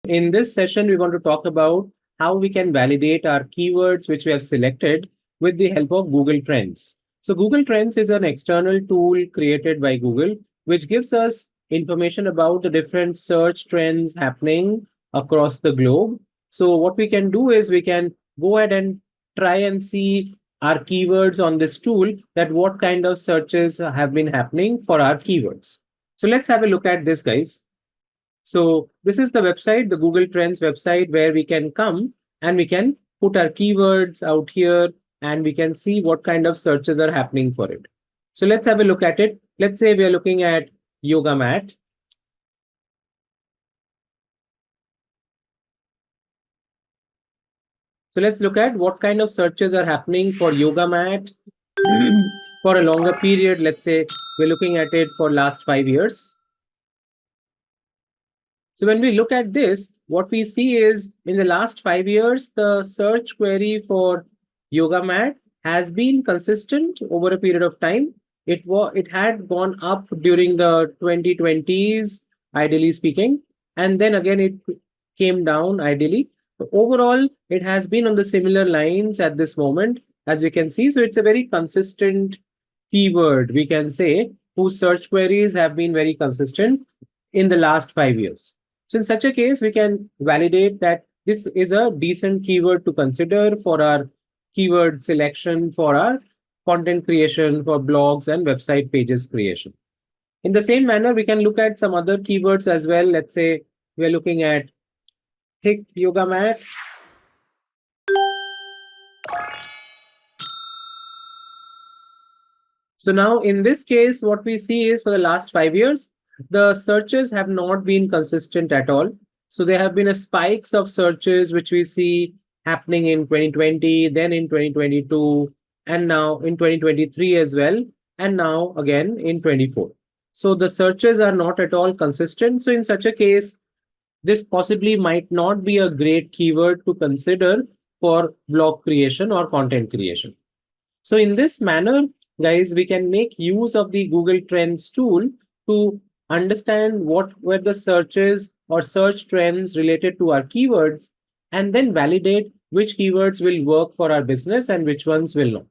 In this session, we want to talk about how we can validate our keywords which we have selected with the help of Google Trends. So Google Trends is an external tool created by Google, which gives us information about the different search trends happening across the globe. So what we can do is we can go ahead and try and see our keywords on this tool, that what kind of searches have been happening for our keywords. So let's have a look at this, guys. So this is the website, the Google Trends website, where we can come and we can put our keywords out here and we can see what kind of searches are happening for it. So let's have a look at it. Let's say we are looking at yoga mat. So let's look at what kind of searches are happening for yoga mat for a longer period. Let's say we're looking at it for last 5 years. So when we look at this, what we see is in the last 5 years, the search query for yoga mat has been consistent over a period of time. It had gone up during the 2020s, ideally speaking, and then again it came down ideally. So overall, it has been on the similar lines at this moment, as we can see. So it's a very consistent keyword, we can say, whose search queries have been very consistent in the last 5 years. So in such a case, we can validate that this is a decent keyword to consider for our keyword selection for our content creation for blogs and website pages creation. In the same manner, we can look at some other keywords as well. Let's say we're looking at thick yoga mat. So now in this case, what we see is for the last 5 years, the searches have not been consistent at all. So there have been a spikes of searches which we see happening in 2020, then in 2022, and now in 2023 as well, and now again in 24. So the searches are not at all consistent. So in such a case, this possibly might not be a great keyword to consider for blog creation or content creation. So in this manner, guys, we can make use of the Google Trends tool to understand what were the searches or search trends related to our keywords, and then validate which keywords will work for our business and which ones will not.